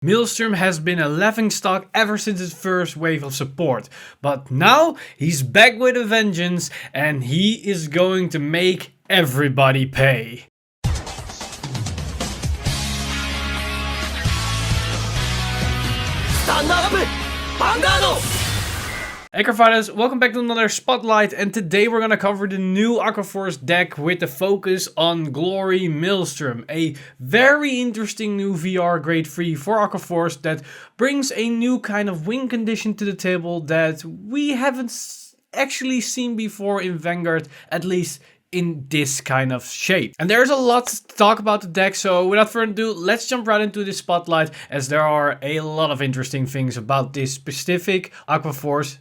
Maelstrom has been a laughingstock ever since his first wave of support, but now he's back with a vengeance and he is going to make everybody pay. Stand up! Vanguard! Hey Cardfighters, welcome back to another Spotlight, and today we're gonna cover the new Aqua deck with the focus on Glory Maelstrom. A very interesting new VR grade 3 for Aqua that brings a new kind of win condition to the table that we haven't actually seen before in Vanguard, at least in this kind of shape. And there's a lot to talk about the deck, so without further ado, let's jump right into this spotlight, as there are a lot of interesting things about this specific Aqua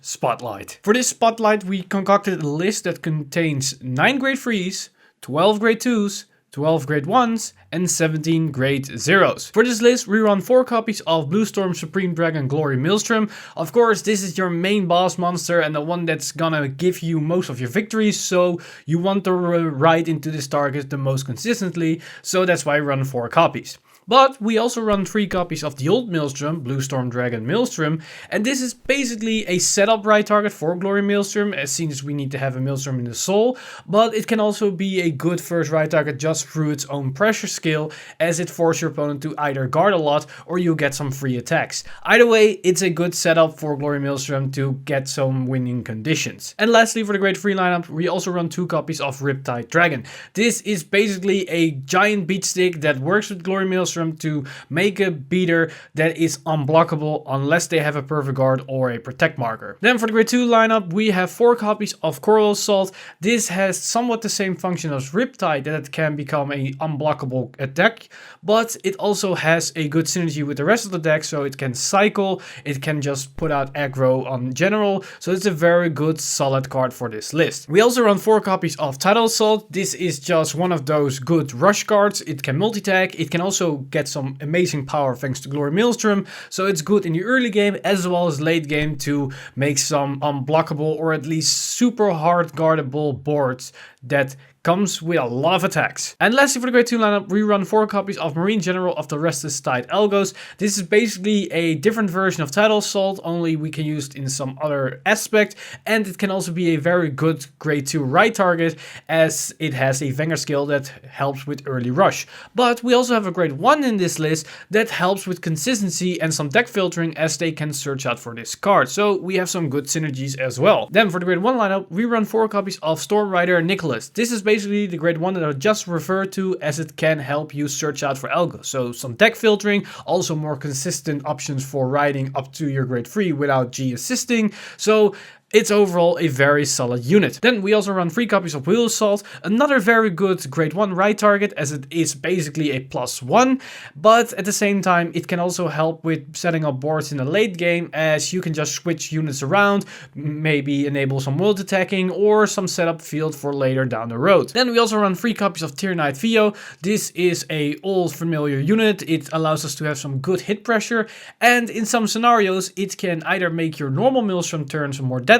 spotlight. For this spotlight, we concocted a list that contains 9 grade 3s, 12 grade 2s, 12 grade 1s, and 17 grade 0s. For this list, we run 4 copies of Bluestorm Supreme Dragon Glory Maelstrom. Of course, this is your main boss monster and the one that's gonna give you most of your victories, so you want to ride into this target the most consistently, so that's why we run 4 copies. But we also run 3 copies of the old Maelstrom, Bluestorm Dragon Maelstrom, and this is basically a setup ride target for Glory Maelstrom, as soon as we need to have a Maelstrom in the soul, but it can also be a good first ride target just through its own pressure skill, as it forces your opponent to either guard a lot or you get some free attacks. Either way, it's a good setup for Glory Maelstrom to get some winning conditions. And lastly, for the grade 3 lineup, we also run 2 copies of Riptide Dragon. This is basically a giant beat stick that works with Glory Maelstrom to make a beater that is unblockable unless they have a perfect guard or a protect marker. Then for the grade 2 lineup, we have 4 copies of Tidal Assault. This has somewhat the same function as Riptide, that it can become an unblockable attack, but it also has a good synergy with the rest of the deck, so it can cycle, it can just put out aggro on general, so it's a very good solid card for this list. We also run 4 copies of Tidal Assault. This is just one of those good rush cards. It can multi-tag, it can also get some amazing power thanks to Glory Maelstrom, so it's good in the early game as well as late game to make some unblockable or at least super hard guardable boards that comes with a lot of attacks. And lastly, for the grade 2 lineup, we run 4 copies of Marine General of the Restless Algos. This is basically a different version of Tidal Assault, only we can use it in some other aspect, and it can also be a very good grade 2 ride target, as it has a Vanguard skill that helps with early rush. But we also have a grade 1 in this list that helps with consistency and some deck filtering, as they can search out for this card, so we have some good synergies as well. Then for the grade 1 lineup, we run 4 copies of Storm Rider Nikoloz. This is basically the grade 1 that I just referred to, as it can help you search out for Algos. So some deck filtering, also more consistent options for riding up to your grade 3 without G assisting. So it's overall a very solid unit. Then we also run 3 copies of Tidal Assault, another very good grade 1 ride target, as it is basically a +1, but at the same time it can also help with setting up boards in the late game, as you can just switch units around, maybe enable some multi-attacking or some setup field for later down the road. Then we also run 3 copies of Tyrannite Theo. This is a old familiar unit. It allows us to have some good hit pressure, and in some scenarios it can either make your normal Maelstrom turns more deadly,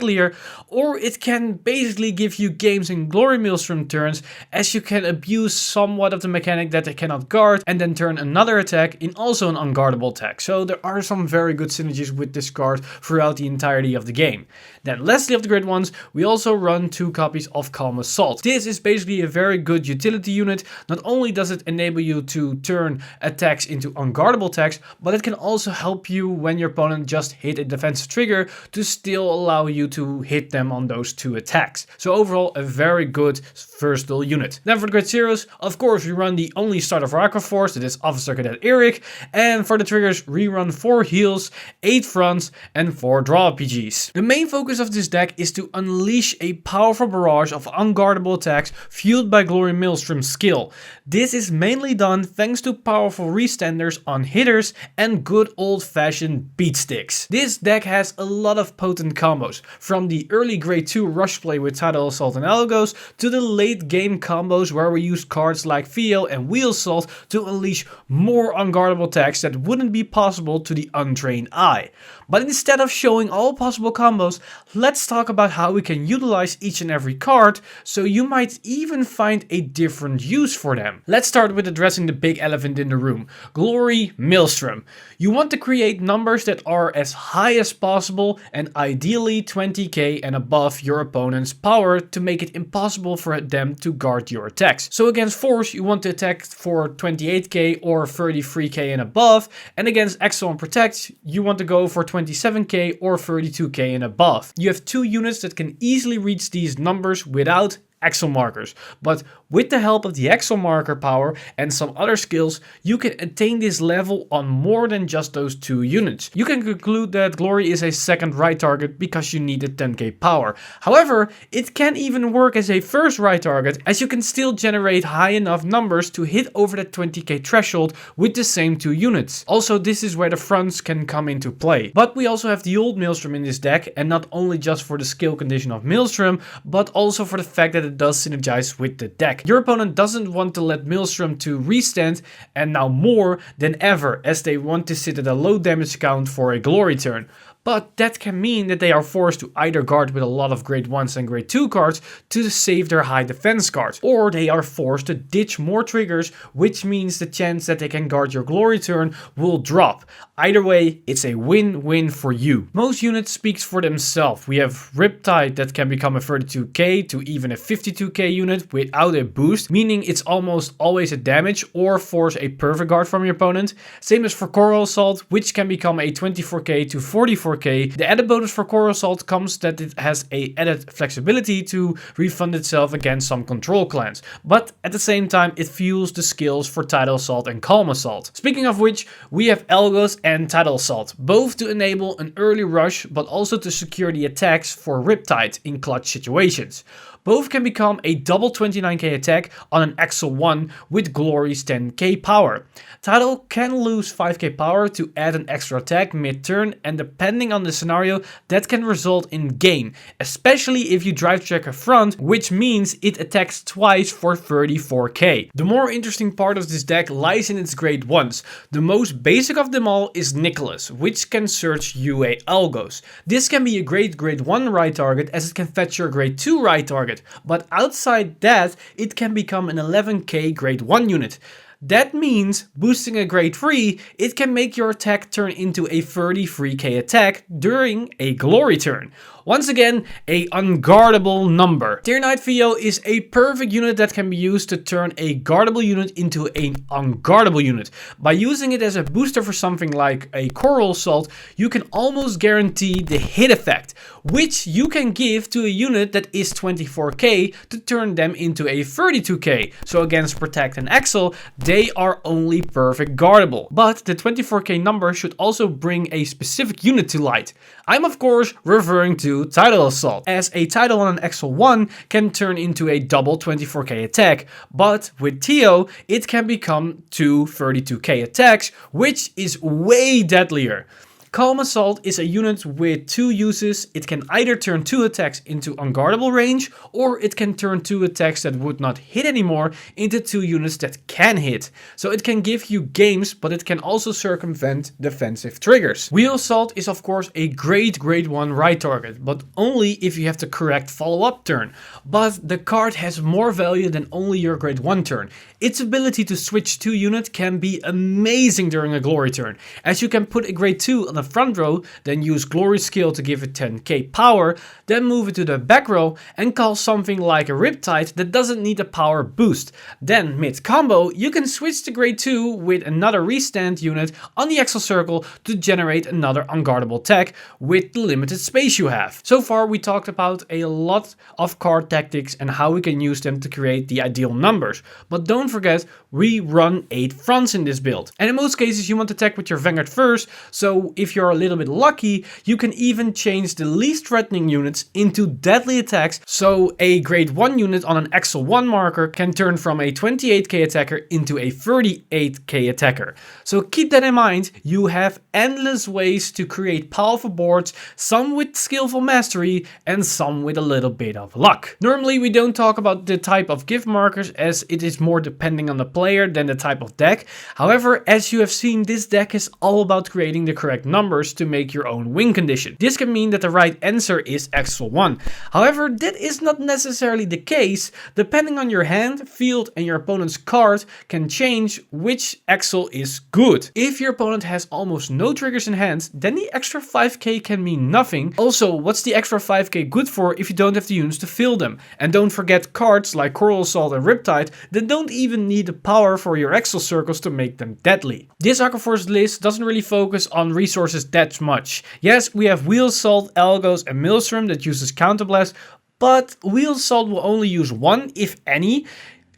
or it can basically give you games in Glory Maelstrom turns, as you can abuse somewhat of the mechanic that they cannot guard and then turn another attack in also an unguardable attack. So there are some very good synergies with this card throughout the entirety of the game. Then lastly of the grade 1s, we also run 2 copies of Calm Assault. This is basically a very good utility unit. Not only does it enable you to turn attacks into unguardable attacks, but it can also help you when your opponent just hit a defensive trigger to still allow you to hit them on those 2 attacks. So overall, a very good versatile unit. Then for the grade 0s, of course, we run the only starter for Aqua that is Officer Cadet Eric, and for the triggers, we run 4 heals, 8 fronts, and 4 draw RPGs. The main focus of this deck is to unleash a powerful barrage of unguardable attacks fueled by Glory Maelstrom's skill. This is mainly done thanks to powerful restanders on hitters and good old-fashioned beat sticks. This deck has a lot of potent combos. from the early grade 2 rush play with Tidal Assault and Algos to the late game combos where we use cards like Theo and Wheel Assault to unleash more unguardable attacks that wouldn't be possible to the untrained eye. But instead of showing all possible combos, let's talk about how we can utilize each and every card, so you might even find a different use for them. Let's start with addressing the big elephant in the room, Glory Maelstrom. You want to create numbers that are as high as possible and ideally 20k and above your opponent's power to make it impossible for them to guard your attacks. So against Force you want to attack for 28k or 33k and above, and against Accel and Protect you want to go for 27k or 32k and above. You have two units that can easily reach these numbers without Accel markers, but with the help of the Accel marker power and some other skills, you can attain this level on more than just those two units. You can conclude that Glory is a second right target because you need a 10k power. However, it can even work as a first right target, as you can still generate high enough numbers to hit over that 20k threshold with the same two units. Also, this is where the fronts can come into play. But we also have the old Maelstrom in this deck, and not only just for the skill condition of Maelstrom, but also for the fact that it does synergize with the deck. Your opponent doesn't want to let Maelstrom to restand, and now more than ever, as they want to sit at a low damage count for a glory turn. But that can mean that they are forced to either guard with a lot of grade 1s and grade 2 cards to save their high defense cards, or they are forced to ditch more triggers, which means the chance that they can guard your glory turn will drop. Either way, it's a win-win for you. Most units speaks for themselves. We have Riptide that can become a 32k to even a 52k unit without a boost, meaning it's almost always a damage or force a perfect guard from your opponent. Same as for Tidal Assault, which can become a 24k to 44k. The added bonus for Tidal Assault comes that it has a added flexibility to refund itself against some control clans, but at the same time it fuels the skills for Tidal Assault and Calm Assault. Speaking of which, we have Algos and Tidal Assault, both to enable an early rush but also to secure the attacks for Riptide in clutch situations. Both can become a double 29k attack on an Accel 1 with Glory's 10k power. Tidal can lose 5k power to add an extra attack mid-turn, and depending on the scenario that can result in gain, especially if you drive check a front, which means it attacks twice for 34k. The more interesting part of this deck lies in its grade 1s. The most basic of them all is Nikoloz, which can search UA Algos. This can be a great grade 1 right target as it can fetch your grade 2 right target. But outside that, it can become an 11k grade 1 unit. That means, boosting a grade 3, it can make your attack turn into a 33k attack during a glory turn. Once again, a unguardable number. Tier 9 Theo is a perfect unit that can be used to turn a guardable unit into an unguardable unit. By using it as a booster for something like a Tidal Assault, you can almost guarantee the hit effect, which you can give to a unit that is 24k to turn them into a 32k. So against Protect and Accel, they are only perfect guardable. But the 24k number should also bring a specific unit to light. I'm of course referring to Tidal Assault, as a Tidal on an Accel 1 can turn into a double 24k attack, but with Theo it can become two 32k attacks, which is way deadlier. Calm Assault is a unit with two uses. It can either turn two attacks into unguardable range, or it can turn two attacks that would not hit anymore into two units that can hit. So it can give you games, but it can also circumvent defensive triggers. Wheel Assault is of course a great grade 1 right target, but only if you have the correct follow-up turn. But the card has more value than only your grade 1 turn. Its ability to switch two units can be amazing during a glory turn, as you can put a grade 2 on the front row, then use Glory skill to give it 10k power, then move it to the back row and call something like a Riptide that doesn't need a power boost. Then mid combo, you can switch to grade 2 with another restand unit on the Accel circle to generate another unguardable attack with the limited space you have. So far we talked about a lot of card tactics and how we can use them to create the ideal numbers. But don't forget, we run 8 fronts in this build. And in most cases you want to attack with your Vanguard first, so if you're a little bit lucky, you can even change the least threatening units into deadly attacks, so a grade 1 unit on an Accel 1 marker can turn from a 28k attacker into a 38k attacker. So keep that in mind, you have endless ways to create powerful boards, some with skillful mastery and some with a little bit of luck. Normally we don't talk about the type of gift markers as it is more depending on the player than the type of deck. However, as you have seen, this deck is all about creating the correct numbers to make your own win condition. This can mean that the right answer is Accel 1. However, that is not necessarily the case. Depending on your hand, field and your opponent's card can change which Accel is good. If your opponent has almost no triggers in hand, then the extra 5k can mean nothing. Also, what's the extra 5k good for if you don't have the units to fill them? And don't forget cards like Tidal Assault and Riptide that don't even need the power for your Accel circles to make them deadly. This Aquaforce list doesn't really focus on resources that much. Yes, we have Wheel Assault, Algos and Maelstrom that uses Counterblast, but Wheel Assault will only use one, if any.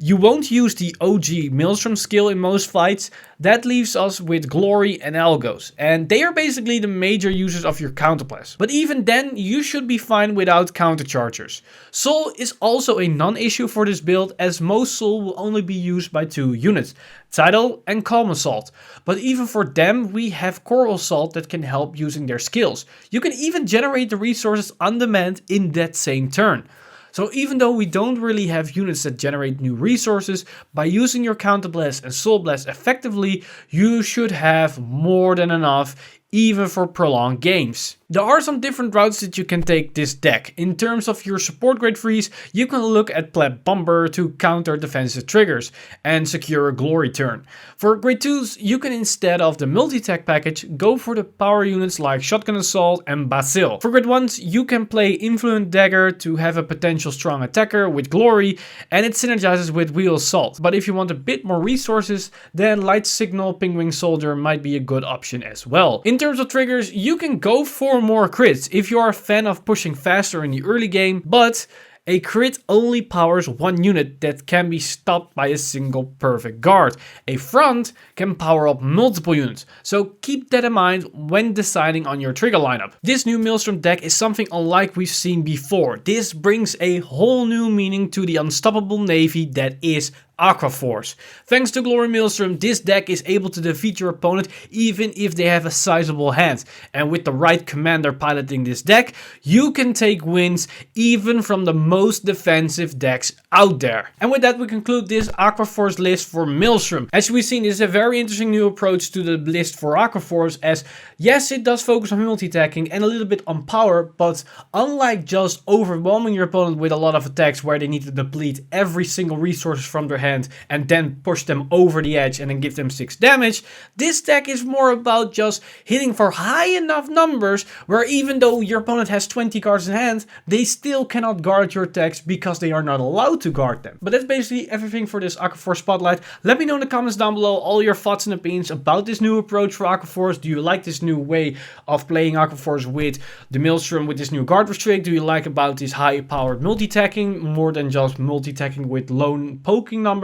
You won't use the OG Maelstrom skill in most fights. That leaves us with Glory and Algos, and they are basically the major users of your Counterblast. But even then, you should be fine without counterchargers. Soul is also a non-issue for this build, as most Soul will only be used by 2 units, Tidal and Calm Assault. But even for them, we have Coral Assault that can help using their skills. You can even generate the resources on demand in that same turn. So even though we don't really have units that generate new resources, by using your Counterblast and Soul Blast effectively, you should have more than enough even for prolonged games. There are some different routes that you can take this deck. In terms of your support grade freeze, you can look at Pleb Bomber to counter defensive triggers and secure a glory turn. For grade 2s, you can instead of the multi-tech package, go for the power units like Shotgun Assault and Basil. For grade 1s, you can play Influent Dagger to have a potential strong attacker with glory, and it synergizes with Wheel Assault. But if you want a bit more resources, then Light Signal Penguin Soldier might be a good option as well. In terms of triggers, you can go for more crits if you are a fan of pushing faster in the early game, but a crit only powers 1 unit that can be stopped by a single perfect guard. A front can power up multiple units, so keep that in mind when deciding on your trigger lineup. This new Maelstrom deck is something unlike we've seen before. This brings a whole new meaning to the unstoppable navy that is Aquaforce. Thanks to Glory Maelstrom, this deck is able to defeat your opponent even if they have a sizable hand. And with the right commander piloting this deck, you can take wins even from the most defensive decks out there. And with that, we conclude this Aquaforce list for Maelstrom. As we've seen, this is a very interesting new approach to the list for Aquaforce, as yes, it does focus on multi-attacking and a little bit on power, but unlike just overwhelming your opponent with a lot of attacks where they need to deplete every single resource from their hand and then push them over the edge and then give them 6 damage, this deck is more about just hitting for high enough numbers where even though your opponent has 20 cards in hand, they still cannot guard your attacks because they are not allowed to guard them. But that's basically everything for this Aquaforce Spotlight. Let me know in the comments down below all your thoughts and opinions about this new approach for Aquaforce. Do you like this new way of playing Aquaforce with the Maelstrom with this new guard restrict? Do you like about this high powered multi-attacking more than just multi-attacking with lone poking numbers?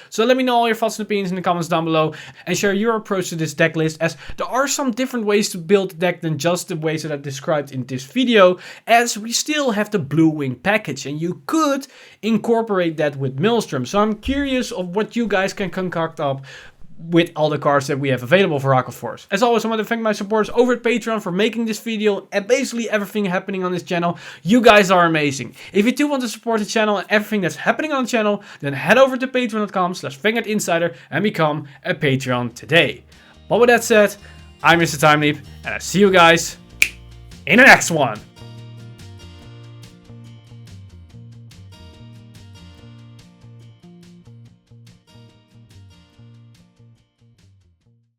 So let me know all your thoughts and opinions in the comments down below and share your approach to this deck list, as there are some different ways to build the deck than just the ways that I described in this video, as we still have the Blue Wing package and you could incorporate that with Maelstrom. So I'm curious of what you guys can concoct up with all the cards that we have available for Aquaforce. As always, I want to thank my supporters over at Patreon for making this video and basically everything happening on this channel. You guys are amazing. If you do want to support the channel and everything that's happening on the channel, then head over to patreon.com/VanguardInsider and become a Patreon today. But with that said, I'm Mr. Time Leap and I see you guys in the next one.